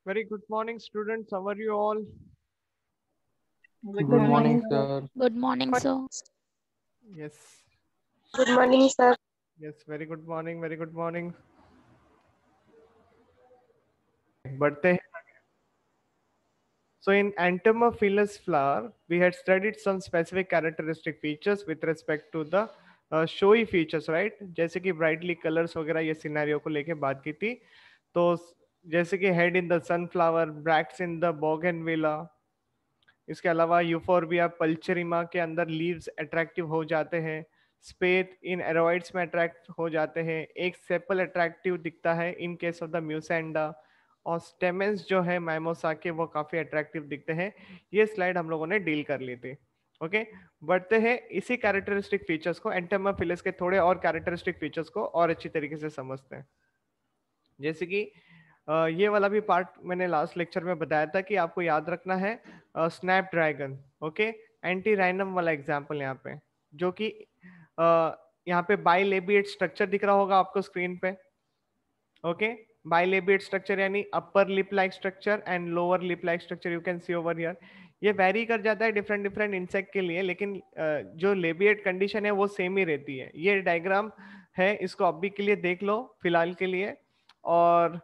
Very good morning, students. How are you all? Good Good Good morning, morning, morning, sir. sir. Good morning, sir. Yes. Good morning, sir. Yes. Very good morning. Very good morning. बढ़ते हैं. So in Entomophilus flower, we had studied some specific characteristic features with respect to the showy features, right? जैसे कि brightly colors वगैरह ये scenario को लेके बात की थी. तो जैसे कि head in the sunflower, bracts in the bougainvillea. इसके अलावा यूफोरबिया पल्चरिमा के अंदर लीव्स अट्रैक्टिव हो जाते हैं. स्पेथ इन एरोइड्स में अट्रैक्ट हो जाते हैं. एक सेपल अट्रैक्टिव दिखता है इन केस ऑफ द म्यूसेंडा. और स्टेमेंस जो है माइमोसा के वो काफी अट्रैक्टिव दिखते हैं. ये स्लाइड हम लोगों ने डील कर ली थी. ओके. बढ़ते हैं इसी कैरेक्टरिस्टिक फीचर्स को एंटेमोफिलस के थोड़े और कैरेक्टरिस्टिक फीचर्स को और अच्छी तरीके से समझते हैं. जैसे कि ये वाला भी पार्ट मैंने लास्ट लेक्चर में बताया था कि आपको याद रखना है स्नैप ड्रैगन. ओके. एंटी राइनम वाला एग्जांपल यहाँ पे जो कि यहाँ पे बाइलेबिएट स्ट्रक्चर दिख रहा होगा आपको स्क्रीन पे. ओके. बाइलेबिएट स्ट्रक्चर यानी अपर lip like structure and lower lip like structure you can see over here. ये वेरी कर जाता है डिफरेंट डिफरेंट इंसेक्ट के लिए, लेकिन जो लेबिएट कंडीशन है वो सेम ही रहती है. ये डायग्राम है, इसको अभी के लिए देख लो फिलहाल के लिए. और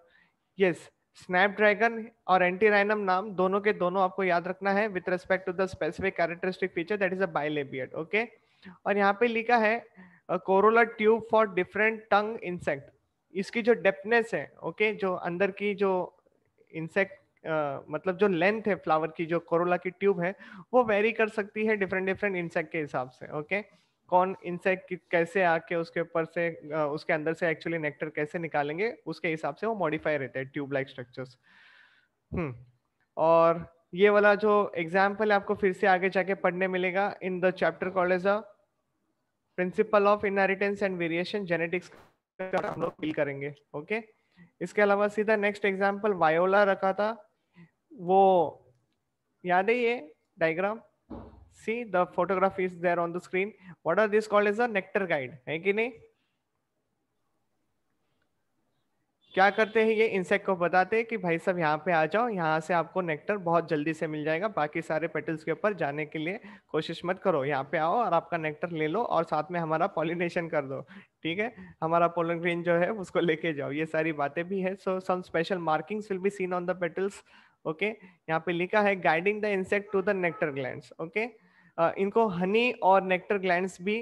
यस, स्नैपड्रैगन और एंटीराइनम नाम दोनों के दोनों आपको याद रखना है with respect to the specific characteristic feature that is a bilabiate. Okay. और यहाँ पे लिखा है corolla tube for different tongue insect. इसकी जो डेप्थनेस है, ओके, जो अंदर की जो इंसेक्ट मतलब जो लेंथ है फ्लावर की, जो कोरोला की ट्यूब है, वो वेरी कर सकती है डिफरेंट डिफरेंट इंसेक्ट के हिसाब से. ओके. कौन इंसेक्ट कैसे आके उसके ऊपर से उसके अंदर से एक्चुअली नेक्टर कैसे निकालेंगे उसके हिसाब से वो मॉडिफाई रहते हैं ट्यूब लाइक स्ट्रक्चर्स. और ये वाला जो एग्जाम्पल है आपको फिर से आगे जाके पढ़ने मिलेगा in the chapter called as a principle of inheritance and variation genetics. हम लोग डील करेंगे. ओके. इसके अलावा सीधा नेक्स्ट एग्जाम्पल वायोला रखा था, वो याद है ये diagram. See the photograph is there on the screen. What are these called as a nectar guide, है कि नहीं? क्या करते हैं ये इंसेक्ट को बताते हैं कि भाई साहब यहाँ पे आ जाओ, यहाँ से आपको नेक्टर बहुत जल्दी से मिल जाएगा, बाकी सारे पेटल्स के ऊपर जाने के लिए कोशिश मत करो, यहाँ पे आओ और आपका नेक्टर ले लो और साथ में हमारा पॉलिनेशन कर दो. ठीक है. हमारा पोलन ग्रेन जो है उसको लेके जाओ. ये सारी बातें भी है. So some special markings will be seen on the petals. Okay. यहाँ पे लिखा है guiding the insect to the nectar glands. Okay. इनको हनी और नेक्टर ग्लैंड्स भी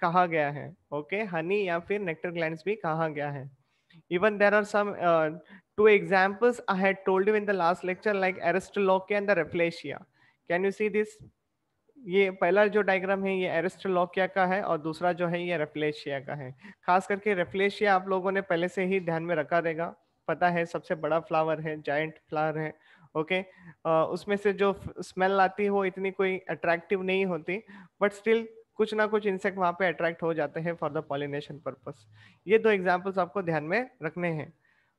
कहा गया है. ओके. हनी या फिर नेक्टर ग्लैंड्स भी कहा गया है. Even there are some two examples I had told you in the last lecture, like Aristolochia and the Rafflesia. Can you see this? ये पहला जो डायग्राम है ये एरिस्टोलोकिया का है और दूसरा जो है ये रेफ्लेशिया का है. खास करके रेफ्लेशिया आप लोगों ने पहले से ही ध्यान में रखा रहेगा, पता है सबसे बड़ा फ्लावर है, जायंट फ्लावर है. ओके. उसमें से जो स्मेल आती है वो इतनी कोई अट्रैक्टिव नहीं होती, बट स्टिल कुछ ना कुछ इंसेक्ट वहां पे अट्रैक्ट हो जाते हैं फॉर द पॉलिनेशन पर्पस. ये दो एग्जाम्पल्स आपको ध्यान में रखने हैं.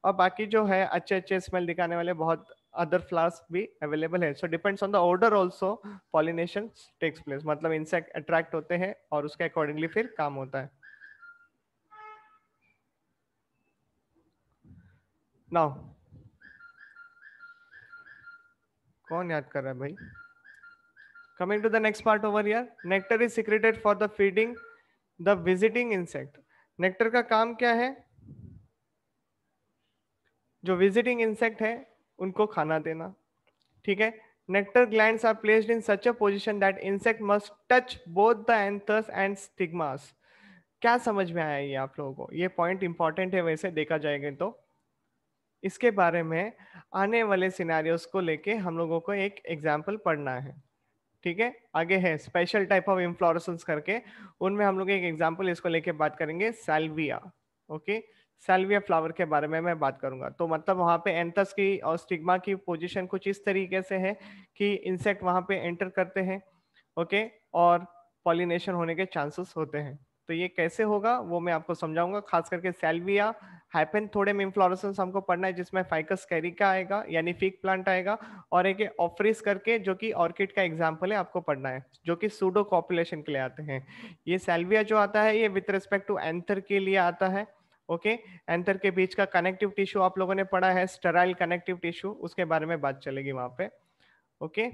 और बाकी जो है अच्छे अच्छे स्मेल दिखाने वाले बहुत अदर फ्लावर्स भी अवेलेबल है. So depends on the order also pollination takes place, मतलब इंसेक्ट अट्रैक्ट होते हैं और उसके अकॉर्डिंगली फिर काम होता है. नाउ कौन याद कर रहा है भाई? Coming to the next part over here, nectar is secreted for the feeding the visiting insect. Nectar का काम क्या है? जो विजिटिंग इंसेक्ट है उनको खाना देना. ठीक है. Nectar glands are placed in such a position that insect must touch both the anthers and stigmas. क्या समझ में आया ये आप लोगों को? ये पॉइंट इंपॉर्टेंट है वैसे देखा जाएगा तो. इसके बारे में आने वाले सिनेरियोस को लेके हम लोगों को एक एग्जांपल पढ़ना है. ठीक है. आगे है स्पेशल टाइप ऑफ इन्फ्लोरेसेंस करके, उनमें हम लोग एक एग्जांपल इसको लेके बात करेंगे, सैल्विया. ओके. सैल्विया फ्लावर के बारे में मैं बात करूंगा. तो मतलब वहां पे एंथस की और स्टिग्मा की पोजीशन कुछ इस तरीके से है कि इंसेक्ट वहां पे एंटर करते हैं. ओके. और पॉलिनेशन होने के चांसेस होते हैं. तो ये कैसे होगा वो मैं आपको समझाऊंगा. खास करके सैल्विया हाइपेंथोडियम इन्फ्लोरेसेंस हमको पढ़ना है, जिसमें फाइकस कैरिका आएगा यानी फिग प्लांट आएगा, और एक ऑफ्रिस करके जो कि ऑर्किड का एग्जाम्पल है आपको पढ़ना है, जो कि सूडो कॉपुलेशन के लिए आते हैं. ये सैल्विया जो आता है ये विथ रिस्पेक्ट टू एंथर के लिए आता है. ओके, एंथर के बीच का कनेक्टिव टिश्यू आप लोगों ने पढ़ा है, स्टेराइल कनेक्टिव टिश्यू, उसके बारे में बात चलेगी वहां पे। Okay,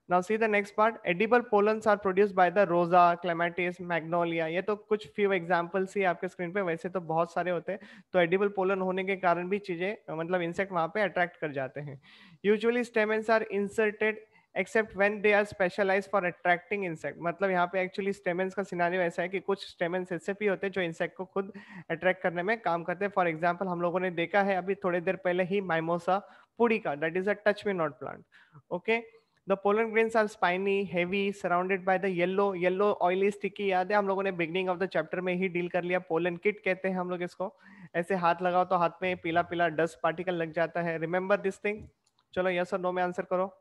now see the next part. Edible pollens are produced by the rosa, clematis, magnolia. ये तो कुछ फ्यू एग्जांपल्स ही आपके स्क्रीन पे, वैसे तो बहुत सारे होते हैं। तो एडिबल पोलन होने के कारण भी चीजें मतलब इंसेक्ट वहां पे अट्रैक्ट कर जाते हैं। Usually stamens are inserted except when they are specialised for attracting insect. मतलब यहाँ पे एक्चुअली स्टेमेंस का सिनेरियो ऐसा है कि कुछ स्टेमेंस ऐसे भी होते हैं जो इंसेक्ट को खुद अट्रैक्ट करने में काम करते हैं। फॉर एग्जाम्पल हम लोगों ने देखा है अभी थोड़ी देर पहले ही mimosa pudica, that is a touch me not plant. Okay, the pollen grains are spiny, heavy, surrounded by the yellow oily sticky। याद है हम लोगों ने बिगनिंग ऑफ द चैप्टर में ही डील कर लिया। पोलन किट कहते हैं हम लोग इसको। ऐसे हाथ लगाओ तो हाथ में पीला पीला डस्ट पार्टिकल लग जाता है। Remember this thing. चलो यस और नो में आंसर करो।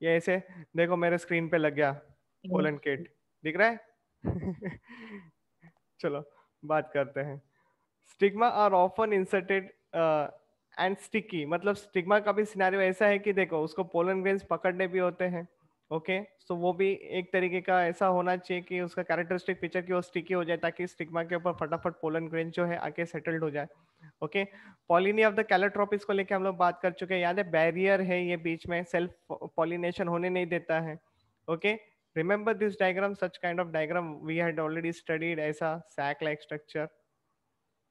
ये ऐसे देखो मेरे स्क्रीन पे लग गया पोलन किट, दिख रहा है? चलो बात करते हैं। Stigma are often inserted and sticky. मतलब स्टिग्मा का भी सिनेरियो ऐसा है कि देखो उसको पोलन ग्रेन्स पकड़ने भी होते हैं। ओके, सो वो भी एक तरीके का ऐसा होना चाहिए कि उसका कैरेक्टरिस्टिक फीचर कि वो स्टिकी हो जाए, ताकि स्टिग्मा के ऊपर फटाफट पोलन ग्रेन जो है आके सेटल्ड हो जाए। ओके, पॉलिनी ऑफ द कैलोट्रोपिस को लेके हम लोग बात कर चुके हैं, याद है? बैरियर है ये बीच में, सेल्फ पॉलिनेशन होने नहीं देता है। Okay, remember this diagram, such kind of diagram we had already studied. ऐसा सैक लाइक स्ट्रक्चर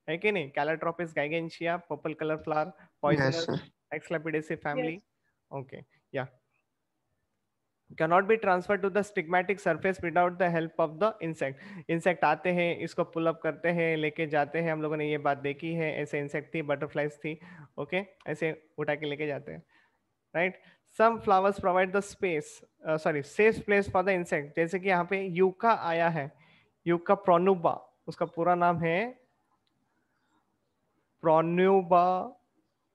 है कि नहीं? Calotropis gigantea, purple colour flower, Yes, poisonous, sir. Asclepiadaceae family. Yes. Okay, yeah cannot be transferred to the stigmatic surface without the help of the insect। Insect आते हैं, इसको pull up करते हैं, लेके जाते हैं। हम लोगों ने ये बात देखी है, ऐसे इंसेक्ट थी, बटरफ्लाइज थी। ओके, ऐसे उठा के लेके जाते हैं, right? Some flowers provide the space, sorry safe place for the insect. जैसे कि यहाँ पे यूका आया है, यूका प्रोनुबा, उसका पूरा नाम है प्रोन्यूबा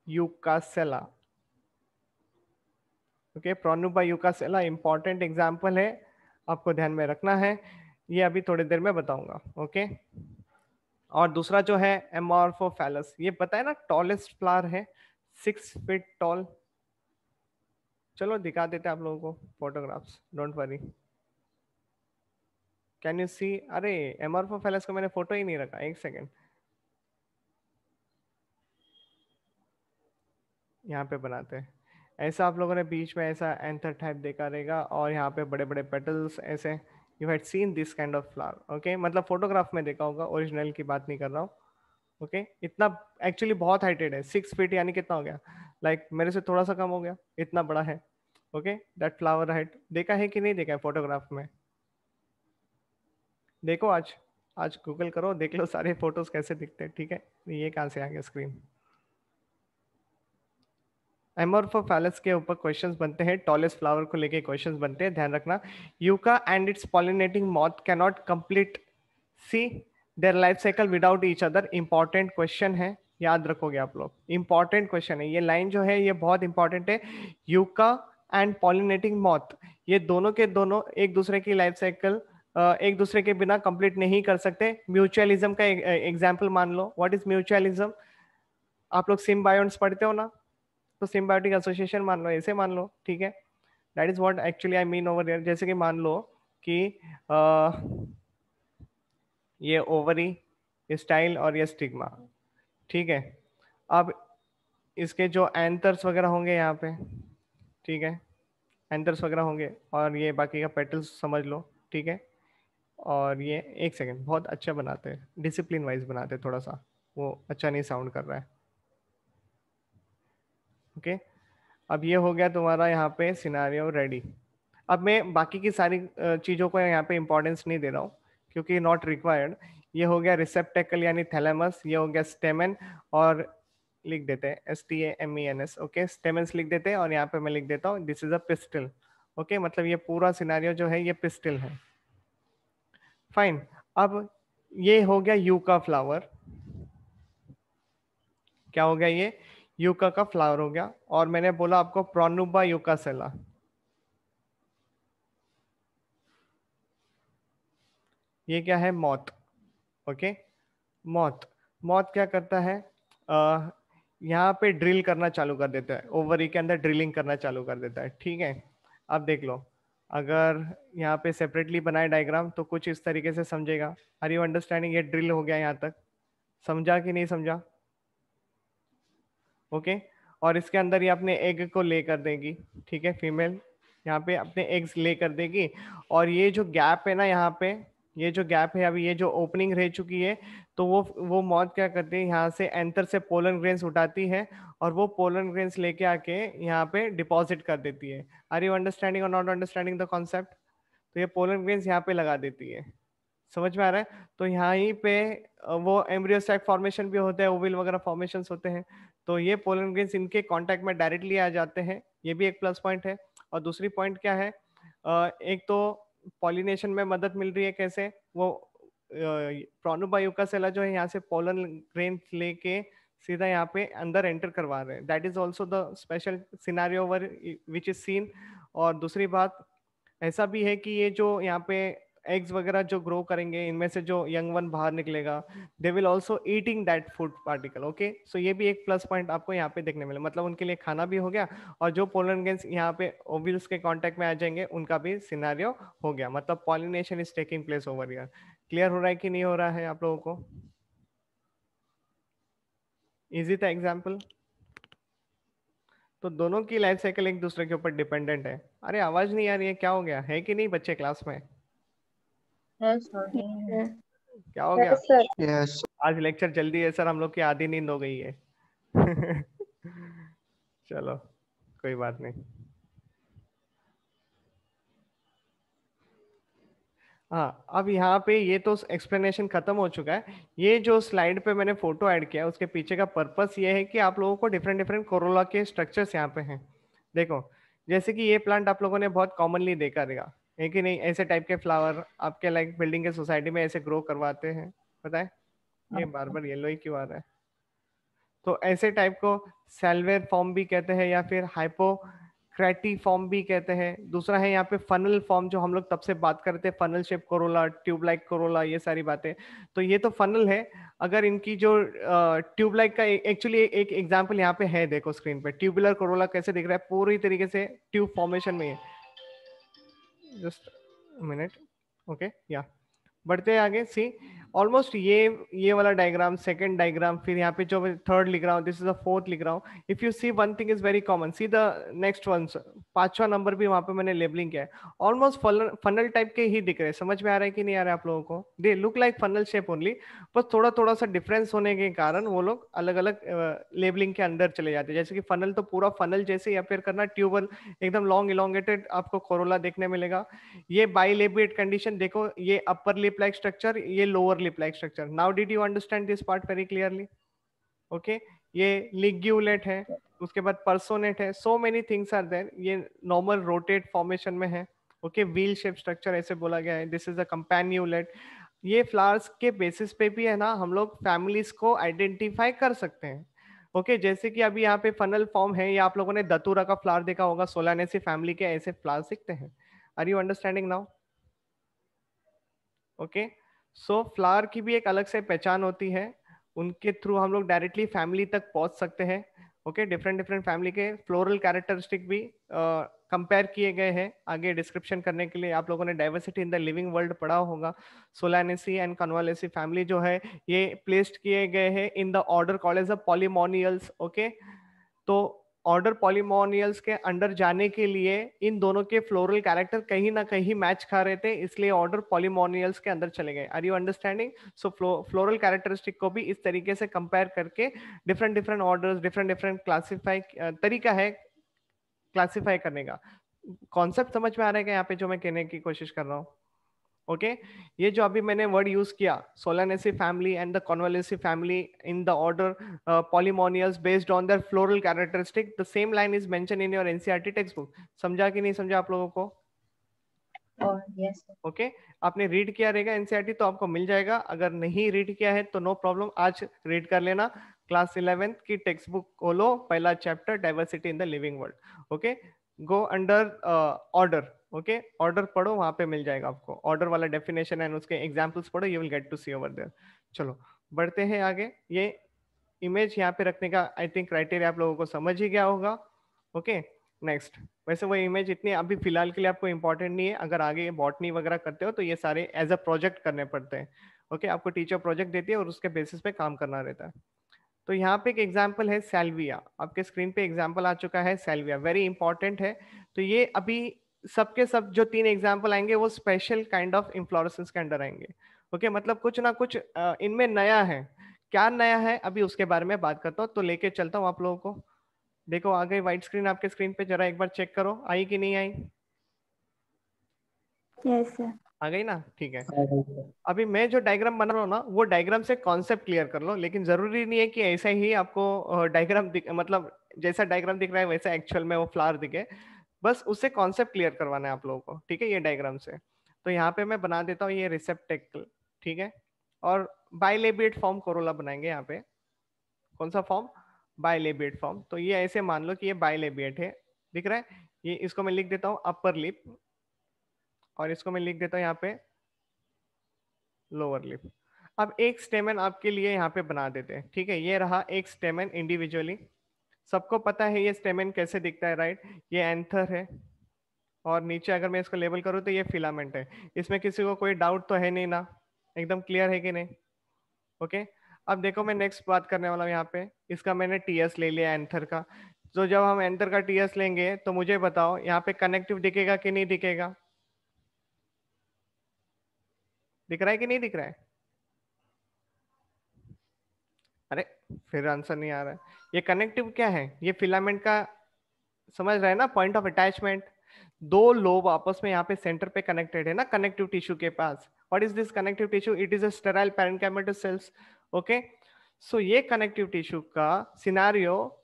यूकासेला। ओके, प्रोन्यूबा यूकासेला इंपॉर्टेंट एग्जाम्पल है, आपको ध्यान में रखना है। ये अभी थोड़ी देर में बताऊंगा। ओके, और दूसरा जो है एमॉर्फोफैलस, ये पता है ना टॉलेस्ट फ्लावर है, 6 फीट टॉल। चलो दिखा देते हैं आप लोगों को photographs, don't worry. Can you see? अरे एमॉर्फोफैलस को मैंने फोटो ही नहीं रखा, एक सेकेंड, यहाँ पे बनाते हैं। ऐसा आप लोगों ने बीच में ऐसा एंथर टाइप देखा रहेगा, और यहाँ पे बड़े बड़े पेटल्स ऐसे। You had seen this kind of flower. Okay, मतलब फोटोग्राफ में देखा होगा, ओरिजिनल की बात नहीं कर रहा हूँ। ओके, इतना एक्चुअली बहुत हाइटेड है, 6 फीट, यानी कितना हो गया? लाइक मेरे से थोड़ा सा कम हो गया, इतना बड़ा है। ओके, दैट फ्लावर हाइट देखा है कि नहीं देखा है फोटोग्राफ में? देखो आज, आज गूगल करो, देख लो सारे फोटोज कैसे दिखते हैं। ठीक है, ये कहाँ से आ गया स्क्रीन? एमोर्फोफैलस के ऊपर क्वेश्चंस बनते हैं, टॉलेस्ट फ्लावर को लेके क्वेश्चंस बनते हैं, ध्यान रखना। Yucca and its pollinating moth can not complete see their life cycle without each other. Important question है, याद रखोगे आप लोग, इंपॉर्टेंट क्वेश्चन है ये। लाइन जो है ये बहुत इंपॉर्टेंट है। यूका एंड पॉलिनेटिंग मॉथ, ये दोनों के दोनों एक दूसरे की लाइफ साइकिल एक दूसरे के बिना कंप्लीट नहीं कर सकते। म्यूचुअलिज्म का एग्जाम्पल मान लो। What is mutualism? आप लोग सिम्बायोन्ट्स पढ़ते हो ना, तो सिम्बायोटिक एसोसिएशन मान लो, ऐसे मान लो। ठीक है, that is what actually I mean over here. जैसे कि मान लो कि ये ओवरी स्टाइल और ये स्टिग्मा, ठीक है। अब इसके जो एंथर्स वगैरह होंगे यहाँ पे, ठीक है, एंथर्स वगैरह होंगे, और ये बाकी का पेटल्स समझ लो। ठीक है, और ये एक सेकेंड, बहुत अच्छा बनाते हैं, डिसिप्लिन वाइज बनाते हैं, थोड़ा सा वो अच्छा नहीं साउंड कर रहा है। ओके, अब ये हो गया तुम्हारा यहाँ पे सिनारियो रेडी। अब मैं बाकी की सारी चीज़ों को यहाँ पे इंपॉर्टेंस नहीं दे रहा हूँ, क्योंकि नॉट रिक्वायर्ड। ये हो गया रिसेप्टेकल यानी थैलेमस, ये हो गया स्टेमन, और लिख देते हैं STAMENS। ओके, स्टेमन्स लिख देते हैं, और यहाँ पे मैं लिख देता हूँ this is a pistol. Okay, मतलब ये पूरा सिनारियो जो है ये पिस्टल है। फाइन, अब ये हो गया यूका फ्लावर। क्या हो गया? ये यूका का फ्लावर हो गया, और मैंने बोला आपको प्रोनुबा यूकासेला। ये क्या है? मौत। ओके, मौत। मौत क्या करता है? यहाँ पे ड्रिल करना चालू कर देता है, ओवरी के अंदर ड्रिलिंग करना चालू कर देता है। ठीक है, अब देख लो, अगर यहाँ पे सेपरेटली बनाए डायग्राम तो कुछ इस तरीके से समझेगा। Are you understanding? ये ड्रिल हो गया यहाँ तक, समझा कि नहीं समझा? ओके। और इसके अंदर ये अपने एग को ले कर देगी, ठीक है, फीमेल यहाँ पे अपने एग्स ले कर देगी। और ये जो गैप है ना यहाँ पे, ये जो गैप है अभी, ये जो ओपनिंग रह चुकी है, तो वो मौत क्या करती है, यहाँ से एंथर से पोलन ग्रेन्स उठाती है और वो पोलन ग्रेन्स लेके आके यहाँ पे डिपॉजिट कर देती है। आर यू अंडरस्टैंडिंग और नॉट अंडरस्टैंडिंग द कॉन्सेप्ट? तो ये पोलन ग्रेन्स यहाँ पे लगा देती है, समझ में आ रहा है? तो यहाँ ही पे वो एम्ब्रियो सैक फॉर्मेशन भी होते हैं, ओविल वगैरह फॉर्मेशंस होते हैं, तो ये पोलन ग्रेन्स इनके कांटेक्ट में डायरेक्टली आ जाते हैं, ये भी एक प्लस पॉइंट है। और दूसरी पॉइंट क्या है, एक तो पॉलिनेशन में मदद मिल रही है, कैसे, वो प्रोनुबायुका सेला जो है यहाँ से पोलन ग्रेन्स लेके सीधा यहाँ पे अंदर एंटर करवा रहे हैं, that is also the special scenario over which is seen. और दूसरी बात ऐसा भी है कि ये जो यहाँ पे एग्स वगैरह जो ग्रो करेंगे, इनमें से जो यंग वन बाहर निकलेगा, they will also eating that food particle. Okay, so ये भी एक प्लस पॉइंट आपको यहाँ पे देखने मिले, मतलब उनके लिए खाना भी हो गया, और जो पोलन ग्रेन्स यहाँ पे ओविल्स के कांटेक्ट में आ जाएंगे उनका भी सिनारियो हो गया, मतलब pollination is taking place over here. Clear हो रहा है कि नहीं हो रहा है आप लोगों को? इजी था एग्जाम्पल? तो दोनों की लाइफ साइकिल एक दूसरे के ऊपर डिपेंडेंट है। अरे आवाज नहीं आ रही है, क्या हो गया है कि नहीं बच्चे क्लास में? क्या हो गया? Yes sir. यस आज लेक्चर जल्दी है सर, हम लोग की आधी नींद हो गई है। चलो कोई बात नहीं। हाँ, अब यहाँ पे ये तो एक्सप्लेनेशन खत्म हो चुका है। ये जो स्लाइड पे मैंने फोटो ऐड किया उसके पीछे का पर्पस ये है कि आप लोगों को डिफरेंट डिफरेंट कोरोला के स्ट्रक्चर्स यहाँ पे हैं। देखो, जैसे कि ये प्लांट आप लोगों ने बहुत कॉमनली देखा रहेगा, है कि नहीं? ऐसे टाइप के फ्लावर आपके लाइक बिल्डिंग के सोसाइटी में ऐसे ग्रो करवाते हैं, पता है? ये बार बार येलो ही क्यों आ रहा है? तो ऐसे टाइप को सेल्वेर फॉर्म भी कहते हैं या फिर हाइपोक्रेटी फॉर्म भी कहते हैं। दूसरा है यहाँ पे फनल फॉर्म, जो हम लोग तब से बात करते हैं, funnel shape Corolla, tube like Corolla, ये सारी बातें। तो ये तो फनल है। अगर इनकी जो ट्यूब लाइक का एक्चुअली एक एग्जांपल यहाँ पे है, देखो स्क्रीन पे ट्यूबुलर कोरोला कैसे दिख रहा है, पूरी तरीके से ट्यूब फॉर्मेशन में है। जस्ट मिनट, ओके, या बढ़ते हैं आगे। सी ऑलमोस्ट ये वाला डायग्राम, सेकंड डायग्राम, फिर यहाँ पे जो थर्ड लिख रहा हूँ, दिस इज द फोर्थ लिख रहा हूँ। If you see one thing is very common, see the next one, पांचवा नंबर भी वहां पे मैंने लेबलिंग किया है। ऑलमोस्ट फनल टाइप के ही दिख रहे हैं, समझ में आ रहा है कि नहीं आ रहा है आप लोगों को? They look like funnel shape only, बस थोड़ा थोड़ा सा डिफरेंस होने के कारण वो लोग अलग अलग लेबलिंग के अंदर चले जाते हैं। जैसे कि फनल तो पूरा फनल जैसे ही अपेयर करना, ट्यूबल एकदम लॉन्ग इलोंगेटेड आपको कोरोला देखने मिलेगा। ये बाइलेबिएट कंडीशन देखो, ये अपर लिप लाइक स्ट्रक्चर, ये lower lip like structure. Now did you understand this part very clearly? Okay, ये लिग्यूलेट है, उसके बाद पर्सोनेट है, so many things are there. ये नॉर्मल रोटेट फॉर्मेशन में है। ओके, व्हील शेप स्ट्रक्चर ऐसे बोला गया है। This is a campanulate. ये फ्लावर्स के बेसिस पे भी है ना, हम लोग फैमिलीज को आइडेंटिफाई कर सकते हैं। ओके, जैसे कि अभी यहाँ पे फनल फॉर्म है, या आप लोगों ने दतूरा का फ्लावर देखा होगा, सोलानेसी फैमिली के ऐसे फ्लावर्स दिखते हैं। Are you understanding now? Okay, so flower की भी एक अलग से पहचान होती है, उनके थ्रू हम लोग डायरेक्टली फैमिली तक पहुंच सकते हैं। ओके, डिफरेंट डिफरेंट फैमिली के फ्लोरल कैरेक्टरिस्टिक भी कंपेयर किए गए हैं आगे डिस्क्रिप्शन करने के लिए। आप लोगों ने diversity in the living world पढ़ा होगा। सोलानेसी एंड कन्वालेसी फैमिली जो है, ये प्लेस्ड किए गए हैं in the order called as the Polemoniales. Okay, तो ऑर्डर पॉलीमोनियल्स के अंडर जाने के लिए इन दोनों के फ्लोरल कैरेक्टर कहीं ना कहीं मैच खा रहे थे, इसलिए ऑर्डर पॉलीमोनियल्स के अंदर चले गए। Are you understanding? So floral characteristic को भी इस तरीके से कंपेयर करके different different orders, different different classify तरीका है क्लासिफाई करने का। कॉन्सेप्ट समझ में आ रहा है क्या यहाँ पे जो मैं कहने की कोशिश कर रहा हूँ? ओके, ये जो अभी मैंने वर्ड यूज किया, solanaceae family and the convolvulaceae family in the order polemoniales based on their floral characteristic, the same line is mention in your NCERT text book. समझा कि नहीं समझा आप लोगों को? यस ओके, आपने रीड किया रहेगा एनसीईआरटी तो आपको मिल जाएगा, अगर नहीं रीड किया है तो नो प्रॉब्लम, आज रीड कर लेना। क्लास 11th की टेक्स्ट बुक खोलो, पहला chapter diversity in the living world. Okay, go under order. Okay, order पढ़ो, वहां पे मिल जाएगा आपको ऑर्डर वाला डेफिनेशन एंड उसके एग्जांपल्स पढ़ो, you will get to see over there. चलो बढ़ते हैं आगे। ये इमेज यहाँ पे रखने का आई थिंक क्राइटेरिया आप लोगों को समझ ही गया होगा। Okay, next. वैसे वो इमेज इतनी अभी फिलहाल के लिए आपको इंपॉर्टेंट नहीं है, अगर आगे बॉटनी वगैरह करते हो तो ये सारे एज अ प्रोजेक्ट करने पड़ते हैं। ओके, आपको टीचर प्रोजेक्ट देती है और उसके बेसिस पे काम करना रहता है। तो यहाँ पे एक एग्जाम्पल है सैल्विया, आपके स्क्रीन पे एग्जाम्पल आ चुका है सैल्विया, वेरी इंपॉर्टेंट है। तो ये अभी सबके सब जो 3 एग्जाम्पल आएंगे वो स्पेशल काइंड ऑफ इन्फ्लोरेसेंस के अंडर आएंगे। ओके, मतलब कुछ ना कुछ इनमें नया है। क्या नया है अभी उसके बारे में बात करता हूँ, तो लेके चलता हूँ आप लोगों को। देखो आ गई व्हाइट स्क्रीन आपके स्क्रीन पे, जरा एक बार चेक करो आई कि नहीं आई। Yes sir. आ गई ना, ठीक है। अभी मैं जो डायग्राम बना रहा हूँ ना, वो डायग्राम से कॉन्सेप्ट क्लियर कर लो, लेकिन जरूरी नहीं है कि ऐसा ही आपको डायग्राम मतलब जैसा डायग्राम दिख रहा है वैसा एक्चुअल में वो फ्लावर दिखे, बस उससे कॉन्सेप्ट क्लियर करवाना है आप लोगों को, ठीक है, ये डायग्राम से। तो यहाँ पे मैं बना देता हूँ ये रिसेप्टेकल, ठीक है, और बाइलेबिएट फॉर्म कोरोला बनाएंगे यहाँ पे। कौन सा फॉर्म? बाइलेबिएट फॉर्म। तो ये ऐसे मान लो कि ये बाइलेबिएट है, दिख रहा है, ये इसको मैं लिख देता हूँ अपर लिप, और इसको मैं लिख देता हूँ यहाँ पे लोअर लिप। अब एक स्टेमन आपके लिए यहाँ पे बना देते हैं, ठीक है, ये रहा एक स्टेमन इंडिविजुअली। सबको पता है ये स्टेमन कैसे दिखता है, राइट? ये एंथर है, और नीचे अगर मैं इसको लेबल करूँ तो ये फिलामेंट है। इसमें किसी को कोई डाउट तो है नहीं ना? एकदम क्लियर है कि नहीं? ओके, अब देखो मैं नेक्स्ट बात करने वाला हूँ यहाँ पे। इसका मैंने टीएस ले लिया एंथर का। तो जब हम एंथर का टीएस लेंगे तो मुझे बताओ यहाँ पे कनेक्टिव दिखेगा कि नहीं दिखेगा? दिख रहा है कि नहीं दिख रहा है? अरे फिर आंसर नहीं आ रहा है। ये कनेक्टिव क्या है? ये फिलामेंट का, समझ रहे हैं ना, पॉइंट ऑफ अटैचमेंट। दो लोब आपस में यहाँ पे सेंटर पे कनेक्टेड है ना कनेक्टिव टिश्यू के पास। What is this connective tissue? It is a sterile parenchymatous cells. Okay, so ये कनेक्टिव टिश्यू का सिनारियो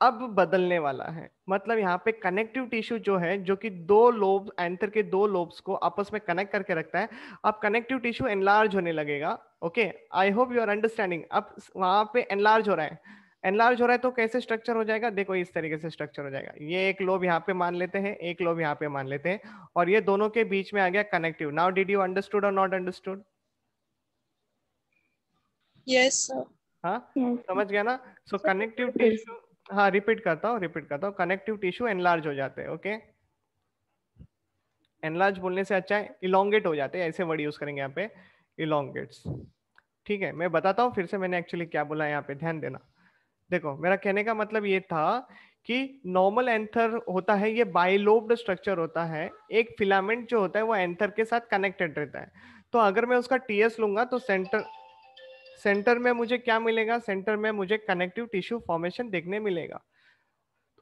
अब बदलने वाला है। मतलब यहाँ पे कनेक्टिव टिश्यू जो है, जो कि दो लोब, एंथर के दो लोब्स को आपस में कनेक्ट करके रखता है, अब कनेक्टिव टिश्यू एनलार्ज होने लगेगा। Okay, I hope you are understanding. अब वहां पे एनलार्ज हो रहा है, एनलार्ज हो रहा है तो कैसे स्ट्रक्चर हो जाएगा? देखो इस तरीके से स्ट्रक्चर हो जाएगा। ये एक लोब यहाँ पे मान लेते हैं, एक लोब यहाँ पे मान लेते हैं, और ये दोनों के बीच में आ गया connective. Now did you understood और नॉट अंडरस्टूड? Yes sir. हाँ, यस समझ गया ना? सो कनेक्टिव टिश्यू, हाँ रिपीट करता हूँ, कनेक्टिव टिश्यू एनलार्ज हो जाते हैं। ओके, एनलार्ज बोलने से अच्छा है इलोंगेट हो जाते हैं, ऐसे वर्ड यूज करेंगे यहाँ पे, इलोंगेट्स। ठीक है, मैं बताता हूँ फिर से मैंने एक्चुअली क्या बोला है, यहाँ पे ध्यान देना। देखो मेरा कहने का मतलब ये था कि नॉर्मल एंथर होता है, ये बाइलोब्ड स्ट्रक्चर होता है, एक फिलामेंट जो होता है वो एंथर के साथ कनेक्टेड रहता है। तो अगर मैं उसका टीएस लूंगा तो सेंटर में मुझे क्या मिलेगा? सेंटर में मुझे कनेक्टिव टिश्यू फॉर्मेशन देखने मिलेगा।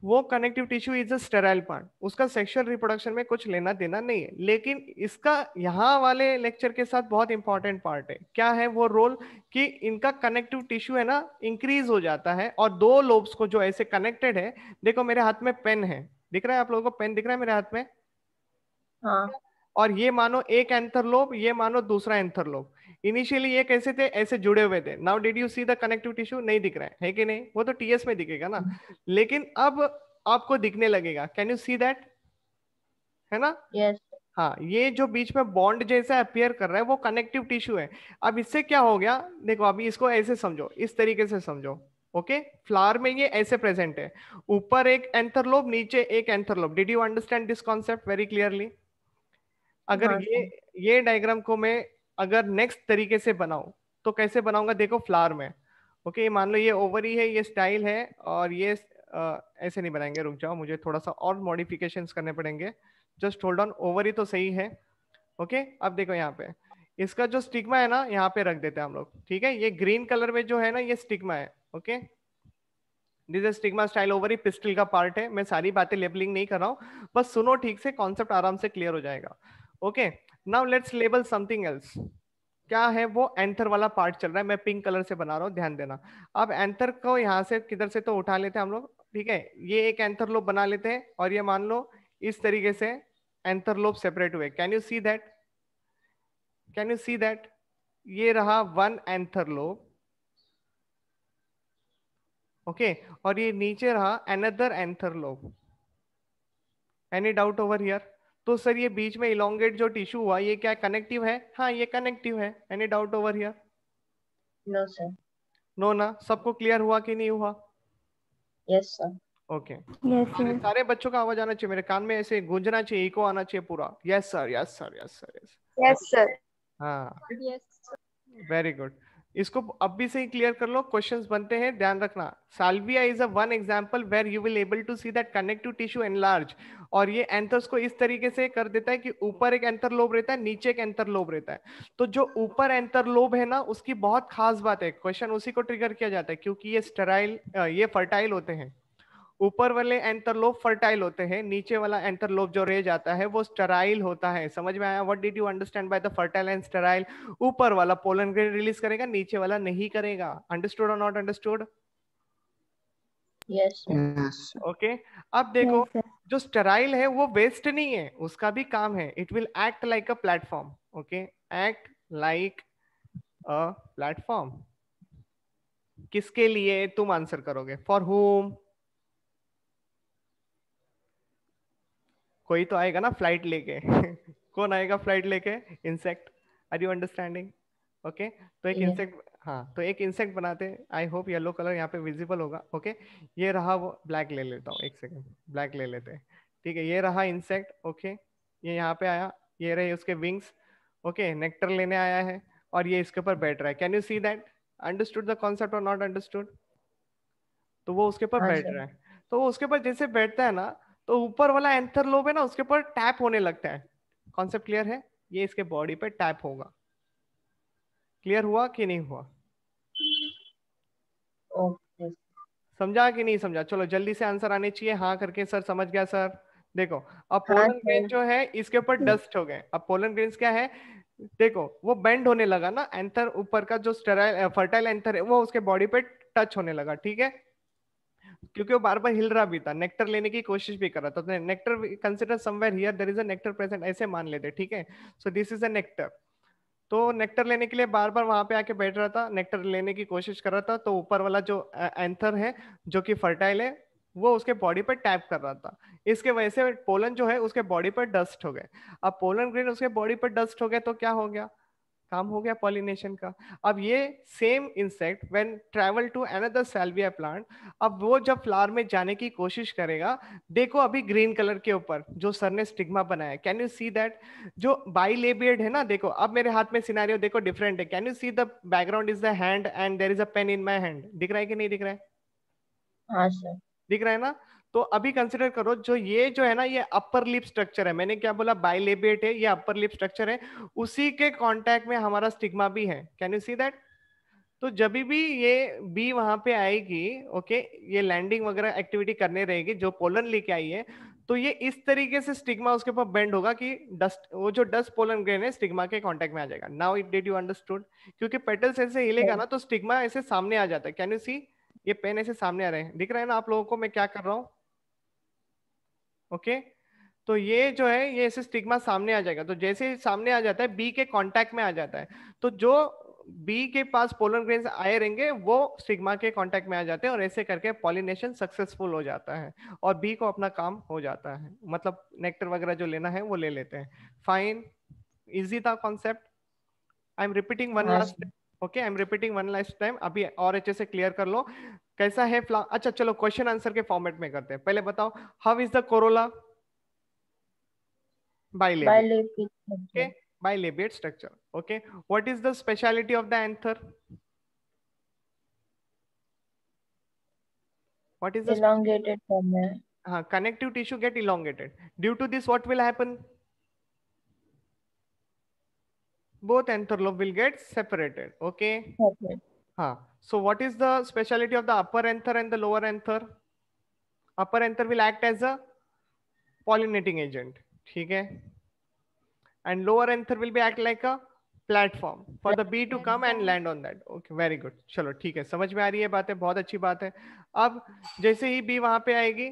वो connective tissue is a sterile part, उसका सेक्सुअल रिप्रोडक्शन में कुछ लेना देना नहीं है। लेकिन इसका यहाँ वाले लेक्चर के साथ बहुत इंपॉर्टेंट पार्ट है। क्या है वो रोल? कि इनका कनेक्टिव टिश्यू है ना इंक्रीज हो जाता है, और दो लोब्स को जो ऐसे कनेक्टेड है, देखो मेरे हाथ में पेन है, दिख रहा है आप लोगों को? पेन दिख रहा है मेरे हाथ में? हाँ। और ये मानो एक एंथर लोब, ये मानो दूसरा एंथर लोब। इनिशियली ये कैसे थे? ऐसे जुड़े हुए थे। Now did you see the connective tissue? नहीं दिख रहा है कि नहीं? वो तो टीएस में दिखेगा ना, लेकिन अब आपको दिखने लगेगा। Can you see that? है ना? यस। हाँ, ये जो बीच में बॉन्ड जैसा अपियर कर रहा है वो कनेक्टिव टिश्यू है। अब इससे क्या हो गया? देखो अभी इसको ऐसे समझो, इस तरीके से समझो। ओके, फ्लावर में ये ऐसे प्रेजेंट है, ऊपर एक एंथरलोब, नीचे एक anther lobe. Did you understand this concept very clearly? अगर हाँ सर। ये डायग्राम को मैं अगर नेक्स्ट तरीके से बनाऊं तो कैसे बनाऊंगा? देखो फ्लावर में, ओके, मान लो ये ओवरी है, ये स्टाइल है, और ये ऐसे नहीं बनाएंगे, रुक जाओ, मुझे थोड़ा सा और मॉडिफिकेशंस करने पड़ेंगे। जस्ट होल्ड ऑन, ओवरी तो सही है। ओके, अब देखो यहाँ पे इसका जो स्टिग्मा है ना, यहाँ पे रख देते हैं हम लोग, ठीक है? ये ग्रीन कलर में जो है ना, ये स्टिग्मा है। Okay, this is stigma style ovary, pistol का पार्ट है। मैं सारी बातें लेबलिंग नहीं कर रहा हूँ, बस सुनो ठीक से, कॉन्सेप्ट आराम से क्लियर हो जाएगा। Okay, now let's label something else. क्या है वो? एंथर वाला पार्ट चल रहा है, मैं पिंक कलर से बना रहा हूँ, ध्यान देना। अब एंथर को यहाँ से किधर से तो उठा लेते हैं हम लोग, ठीक है? ये एक एंथर लोब बना लेते हैं, और ये मान लो इस तरीके से एंथर लोब सेपरेट हुए। Can you see that? Can you see that? ये रहा वन एंथर लोब, ओके, और ये नीचे रहा another anther lobe. Any doubt over here? तो सर ये बीच में इलोंगेट जो टिश्यू हुआ, ये क्या कनेक्टिव है? हाँ ये कनेक्टिव है। Any doubt over here? No sir. No ना? सबको क्लियर हुआ कि नहीं हुआ? Yes sir. ओके, यस सारे सर। सारे बच्चों का आवाज आना चाहिए, मेरे कान में ऐसे गूंजना चाहिए, इको आना चाहिए पूरा। Yes sir, yes sir, yes sir, yes. Yes sir. हाँ, यस। Very good. इसको अब भी से ही क्लियर कर लो, क्वेश्चंस बनते हैं, ध्यान रखना। Salvia is a one example where you will able to see that connective tissue enlarge. और ये एंथर्स को इस तरीके से कर देता है कि ऊपर एक एंथर लोब रहता है, नीचे एक एंथर लोब रहता है। तो जो ऊपर एंथर लोब है ना, उसकी बहुत खास बात है, क्वेश्चन उसी को ट्रिगर किया जाता है, क्योंकि ये स्टेराइल, ये फर्टाइल होते हैं। ऊपर वाले एंटरलोब फर्टाइल होते हैं, नीचे वाला एंटरलोब जो रह जाता है वो स्टेराइल होता है। समझ में आया? What did you understand by the fertile and sterile? ऊपर वाला पोलन ग्रेन रिलीज करेगा, नीचे वाला नहीं करेगा। अंडरस्टूड और not understood? Yes sir. Yes. Okay. अब देखो, Yes, sir. जो स्टेराइल है वो वेस्ट नहीं है, उसका भी काम है। It will act like a platform. Okay, act like a platform. किसके लिए? तुम आंसर करोगे। फॉर हुम? कोई तो आएगा ना फ्लाइट लेके। कौन आएगा फ्लाइट लेके? Insect. Are you understanding? Okay, तो एक ये इंसेक्ट, हाँ, तो एक इंसेक्ट बनाते हैं। आई होप येलो कलर यहाँ पे विजिबल होगा। ओके, ये रहा वो, ब्लैक ले लेता हूँ, एक सेकेंड, ब्लैक ले लेते हैं। ठीक है, ये रहा इंसेक्ट। ओके, ये यहाँ पे आया, ये रहे उसके विंग्स। ओके, नेक्टर लेने आया है और ये इसके ऊपर बैठ रहा है। Can you see that? Understood the concept और नॉट अंडरस्टूड? तो वो उसके ऊपर हाँ बैठ सर। रहा है। तो वो उसके ऊपर जैसे बैठता है ना, तो ऊपर वाला एंथर लोब है ना, उसके ऊपर टैप होने लगता है। कॉन्सेप्ट क्लियर है? ये इसके बॉडी पे टैप होगा। क्लियर हुआ कि नहीं हुआ? ओके। समझा कि नहीं समझा? चलो जल्दी से आंसर आने चाहिए, हाँ करके। सर समझ गया सर। देखो, अब हाँ पोलन ग्रेन सर। जो है इसके ऊपर डस्ट हो गए। अब पोलन ग्रेन्स क्या है? देखो, वो बेंड होने लगा ना, एंथर ऊपर का जो स्टेराइल फर्टाइल एंथर है वो उसके बॉडी पे टच होने लगा। ठीक है, क्योंकि वो बार बार हिल रहा भी था, नेक्टर लेने की कोशिश भी कर रहा था। तो nectar consider somewhere here there is a nectar present, ऐसे मान लेते। ठीक है, so this is a nectar. तो नेक्टर लेने के लिए बार बार वहां पे आके बैठ रहा था, नेक्टर लेने की कोशिश कर रहा था। तो ऊपर वाला जो एंथर है, जो कि फर्टाइल है, वो उसके बॉडी पर टैप कर रहा था। इसके वजह से पोलन जो है उसके बॉडी पर डस्ट हो गए। अब पोलन ग्रेन उसके बॉडी पर डस्ट हो गए तो क्या हो गया? काम हो गया पॉलिनेशन का। अब ये same insect when travel to another Salvia plant, अब वो जब फ्लावर में जाने की कोशिश करेगा, देखो अभी ग्रीन कलर के ऊपर जो सर ने स्टिग्मा बनाया, कैन यू सी दैट? जो बाइलेबियड है ना, देखो अब मेरे हाथ में सिनेरियो देखो डिफरेंट है। Can you see the background is the hand and there is a pen in my hand? दिख रहा है कि नहीं दिख रहा है? हाँ सर। दिख रहा है ना? तो अभी कंसिडर करो, जो ये जो है ना, ये अपर लिप स्ट्रक्चर है। मैंने क्या बोला? बाइलेबिएट है, ये अपर लिप स्ट्रक्चर है। उसी के कांटेक्ट में हमारा स्टिग्मा भी है। Can you see that? तो जब भी ये बी वहां पे आएगी, ओके, ये लैंडिंग वगैरह एक्टिविटी करने रहेगी, जो पोलन लेके आई है, तो ये इस तरीके से स्टिग्मा उसके ऊपर बेंड होगा कि डस्ट, वो जो डस्ट पोलन ग्रेन है स्टिग्मा के कांटेक्ट में आ जाएगा। Now it did you understood? क्योंकि पेटल्स ऐसे हिलेगा ना, तो स्टिग्मा ऐसे सामने आ जाता है। कैन यू सी? ये पेन ऐसे सामने आ रहे हैं, दिख रहा है ना आप लोगों को मैं क्या कर रहा हूँ? ओके, तो ये जो है ये ऐसे स्टिग्मा सामने आ जाएगा। तो जैसे ही सामने आ जाता है, बी के कांटेक्ट में आ जाता है, तो जो बी के पास पोलन ग्रेन्स आए रहेंगे वो स्टिग्मा के कांटेक्ट में आ जाते हैं, और ऐसे करके पॉलिनेशन सक्सेसफुल हो जाता है और बी को अपना काम हो जाता है। मतलब नेक्टर वगैरह जो लेना है वो ले लेते हैं। फाइन, इजी था concept. I am repeating one हाँ last. Sir. Okay, I am repeating one last time, अभी और अच्छे से क्लियर कर लो कैसा है अच्छा चलो क्वेश्चन आंसर के फॉर्मेट में करते हैं। पहले बताओ, how is the Corolla? Bilabiate. Biolipid Okay, bilabiate structure. Okay, what is the speciality of the anther? What is the elongated form है। connective tissue get elongated? Due to this, what will happen? Both anther lobe will get separated. Okay. Separate. So what is the speciality of the upper anther and the lower anther? Upper anther will act as a pollinating agent. ठीक है. And lower anther will be act like a platform for the bee to come and land on that. Okay, very good. चलो ठीक है, समझ में आ रही है बातें, बहुत अच्छी बात है। अब जैसे ही बी वहां पे आएगी,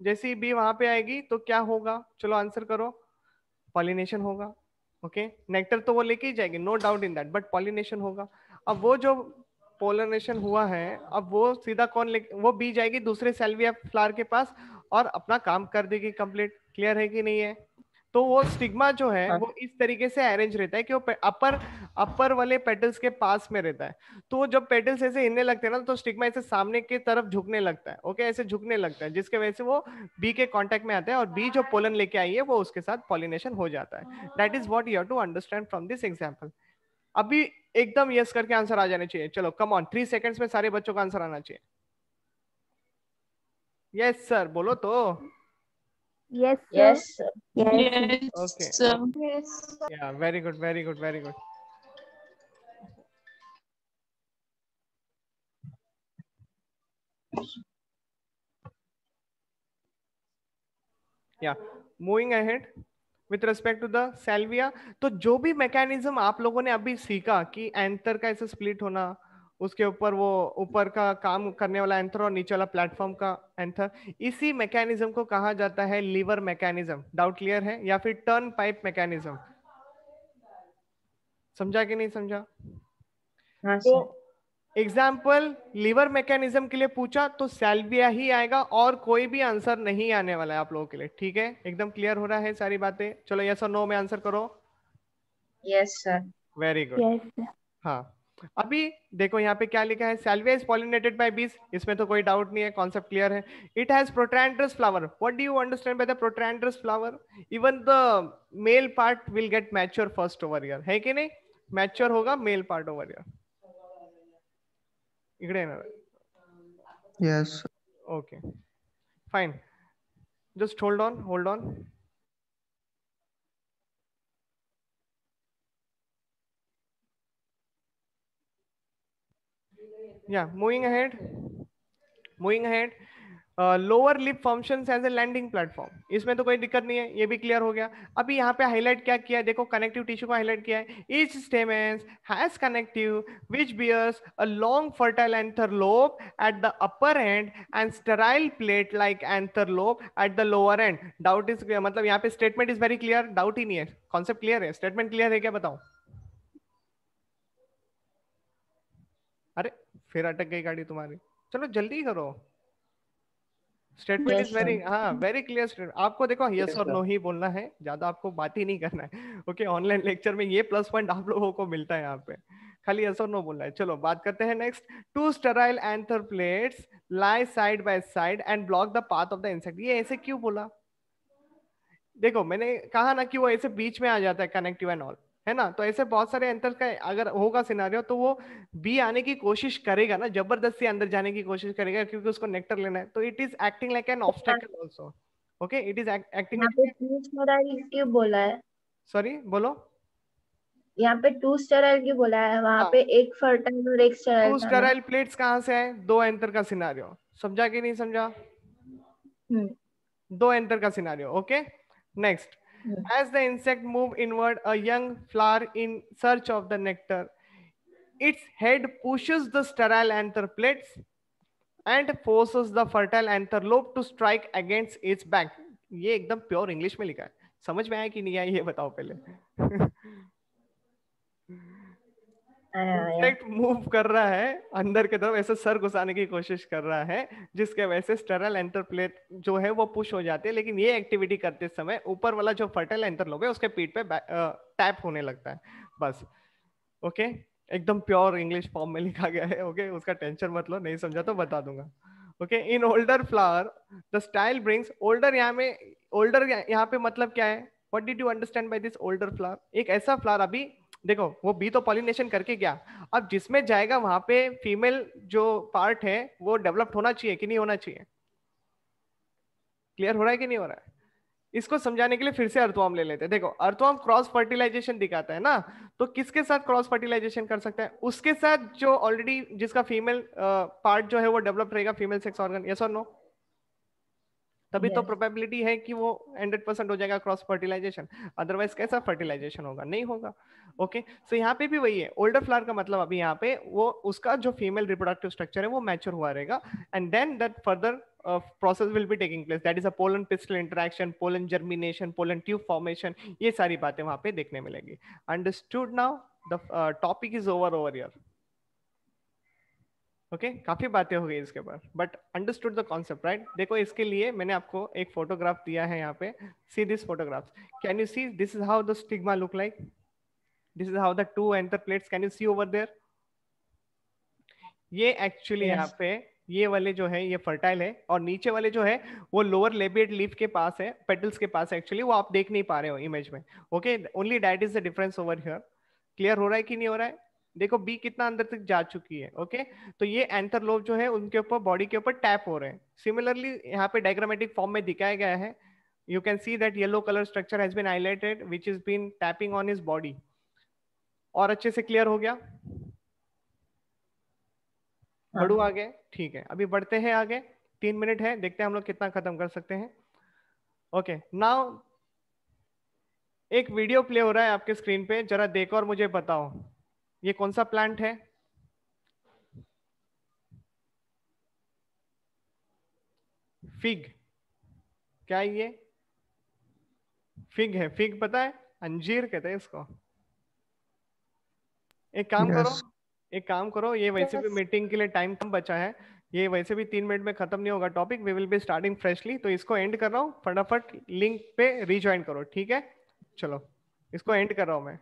जैसे ही बी वहां पे आएगी तो क्या होगा? चलो आंसर करो। पॉलिनेशन होगा। ओके, नेक्टर तो वो लेके ही जाएगी, no doubt in that, but pollination होगा। अब वो जो पोलिनेशन हुआ है, अब वो सीधा कौन ले, वो बी जाएगी दूसरे सेल्विया फ्लावर के पास और अपना काम कर देगी कंप्लीट। क्लियर है कि नहीं है? तो वो स्टिग्मा जो है हाँ। वो इस तरीके से अरेंज रहता है कि वो अपर अपर वाले पेटल्स के पास में रहता है। तो वो जब पेटल्स ऐसे हिलने लगते हैं ना, तो स्टिग्मा ऐसे सामने की तरफ झुकने लगता है। ओके, ऐसे झुकने लगता है, जिसके वजह से वो बी के कांटेक्ट में आता है और बी जो पोलन लेके आई है वो उसके साथ पॉलिनेशन हो जाता है। That is what you have to understand from this example. अभी एकदम यस करके आंसर आ जाने चाहिए। चलो कम ऑन, 3 सेकंड्स में सारे बच्चों का आंसर आना चाहिए। यस सर बोलो तो। Yes, sir. Yes, sir. Yes, sir. Okay, Yes, sir. Yeah very good very good very good. Yeah moving ahead with respect to the salvia, तो जो भी मैकेनिज्म आप लोगों ने अभी सीखा कि एंथर का ऐसे स्प्लिट होना, उसके ऊपर वो ऊपर का काम करने वाला एंथर और नीचे वाला प्लेटफॉर्म का एंथर, इसी मैकेनिज्म को कहा जाता है लीवर मैकेनिज्म। डाउट क्लियर है? या फिर टर्न पाइप मैकेनिज्म। समझा कि नहीं समझा? हाँ तो सर। एग्जाम्पल लीवर मैकेनिज्म के लिए पूछा तो सेल्विया ही आएगा और कोई भी आंसर नहीं आने वाला है आप लोगों के लिए। ठीक है, एकदम क्लियर हो रहा है सारी बातें? चलो यस और नो में आंसर करो। Yes, sir. Very good. Yes, sir. हाँ, अभी देखो यहाँ पे क्या लिखा है, सेल्विया इज पॉलिनेटेड बाय बीज, इसमें तो कोई डाउट नहीं है, कॉन्सेप्ट क्लियर है। It has protandrous flower. What do you understand by the protandrous flower? Even the male part will get mature first over year, है कि नहीं? मैच्योर होगा मेल पार्ट ओवर ईयर। इकडे ना। Yes. Okay fine, just hold on, hold on. Yeah, moving ahead. Lower lip functions as a landing platform, इसमें तो कोई दिक्कत नहीं है, ये भी क्लियर हो गया। अभी यहाँ पे हाईलाइट क्या किया है, देखो कनेक्टिव टिश्यू को हाईलाइट किया है। Each stamens has connective which bears a long fertile anther lobe at the upper end and sterile plate like anther lobe at the lower end. Doubt is, मतलब यहाँ पे statement is very clear, doubt ही नहीं है, concept clear है, statement clear है क्या बताओ? अरे फिर अटक गई गाड़ी तुम्हारी, चलो जल्दी करो। Statement Yes, is sir. Very, हाँ वेरी क्लियर स्टेटमेंट। आपको देखो यस Yes, और sir. नो ही बोलना है, ज्यादा आपको बात ही नहीं करना है। ओके, ऑनलाइन लेक्चर में ये प्लस पॉइंट आप लोगों को मिलता है यहाँ पे, खाली यस और नो बोलना है। चलो बात करते हैं next. Two sterile anther plates lie side by side and block the path of the insect. ये ऐसे क्यों बोला? देखो मैंने कहा ना कि वो ऐसे बीच में आ जाता है कनेक्टिव एंड ऑल, है ना? तो ऐसे बहुत सारे एंथर का अगर होगा सिनारियो तो वो बी आने की कोशिश करेगा ना, जबरदस्ती अंदर जाने की कोशिश करेगा क्योंकि उसको नेक्टर लेना है। तो it is acting like an obstacle also. Okay, it is acting. यहाँ पे टू स्टेराइल क्यों बोला है? सॉरी बोलो। यहाँ पे टू स्टेराइल क्यों बोला है? वहाँ हाँ, पे एक फर्टाइल और एक स्टेराइल टू था ना। स्टेराइल प्लेट्स कहाँ से है? दो एंथर का सिनारियो, समझा कि नहीं समझा? हम्म। दो एंथर का scenario. Okay next. As the insect move inward, a young flower in search of the nectar, its head pushes the sterile anther plates and forces the fertile anther lobe to strike against its back. ये एकदम pure English में लिखा है, समझ में आया कि नहीं आया ये बताओ पहले। आया। इंसेक्ट मूव कर रहा है अंदर की तरफ, ऐसे सर घुसाने की कोशिश कर रहा है, जिसके वजह से स्टेराइल एंथर प्लेट जो है वो पुश हो जाती है। लेकिन ये एक्टिविटी करते समय ऊपर वाला जो फर्टाइल एंथर लोब है उसके पीठ पे टैप होने लगता है, बस। ओके, एकदम प्योर इंग्लिश फॉर्म में लिखा गया है। ओके, उसका टेंशन मत लो, नहीं समझा तो बता दूंगा। Okay, in older flower the style brings older, यहाँ में ओल्डर यहाँ पे मतलब क्या है? What did you understand by this older flower? एक ऐसा फ्लावर, अभी देखो वो बी तो पॉलिनेशन करके गया, अब जिसमें जाएगा वहां पे फीमेल जो पार्ट है वो डेवलप्ड होना चाहिए कि नहीं होना चाहिए? क्लियर हो रहा है कि नहीं हो रहा है? इसको समझाने के लिए फिर से अर्थवर्म ले लेते हैं। देखो अर्थवर्म क्रॉस फर्टिलाइजेशन दिखाता है ना, तो किसके साथ क्रॉस फर्टिलाइजेशन कर सकता है? उसके साथ जो ऑलरेडी जिसका फीमेल पार्ट जो है वो डेवलप रहेगा, फीमेल सेक्स ऑर्गन। यस और नो? तभी तो Yes. प्रोबेबिलिटी है कि वो 100% हो जाएगा क्रॉस फर्टिलाइजेशन, अदरवाइज कैसा फर्टिलाइजेशन होगा? नहीं होगा। ओके, सो यहाँ पे भी वही है, ओल्डर फ्लावर का मतलब अभी यहाँ पे वो उसका जो फीमेल रिप्रोडक्टिव स्ट्रक्चर है वो मैच्योर हुआ रहेगा, and then that further process will be taking place, that is a pollen pistil interaction, pollen germination, pollen tube formation, ये सारी बातें वहां पे देखने मिलेगी। Understood now? The topic is over here. Okay काफी बातें हो गई इसके ऊपर, but understood the concept right? देखो इसके लिए मैंने आपको एक फोटोग्राफ दिया है यहाँ पे, see this photograph, can you see? This is how the stigma look like, this is how the two anther plates, can you see over there? ये एक्चुअली Yes. यहाँ पे ये वाले जो है ये फर्टाइल है, और नीचे वाले जो है वो लोअर लेबिएट लीफ के पास है, पेटल्स के पास एक्चुअली, वो आप देख नहीं पा रहे हो इमेज में। Okay, only that is the difference over here. Clear हो रहा है कि नहीं हो रहा है? देखो बी कितना अंदर तक जा चुकी है। ओके, तो ये एंथर लोब जो है उनके ऊपर, बॉडी के ऊपर टैप हो रहे हैं। सिमिलरली यहाँ पे डायग्रामेटिक फॉर्म में दिखाया गया है, you can see that yellow color structure has been highlighted which has been tapping on his body। और अच्छे से क्लियर हो गया? बढ़ू आगे? ठीक है, अभी बढ़ते हैं आगे, 3 मिनट है, देखते हैं हम लोग कितना खत्म कर सकते हैं। ओके, नाउ एक वीडियो प्ले हो रहा है आपके स्क्रीन पे, जरा देखो और मुझे बताओ ये कौन सा प्लांट है? फिग। क्या है ये? फिग है। फिग पता है, अंजीर कहते हैं इसको। एक काम करो, Yes. एक काम करो, ये वैसे भी Yes. मीटिंग के लिए टाइम कम बचा है, ये वैसे भी 3 मिनट में खत्म नहीं होगा topic, we will be starting freshly, तो इसको एंड कर रहा हूँ, फटाफट लिंक पे रीज्वाइन करो, ठीक है? चलो इसको एंड कर रहा हूँ मैं।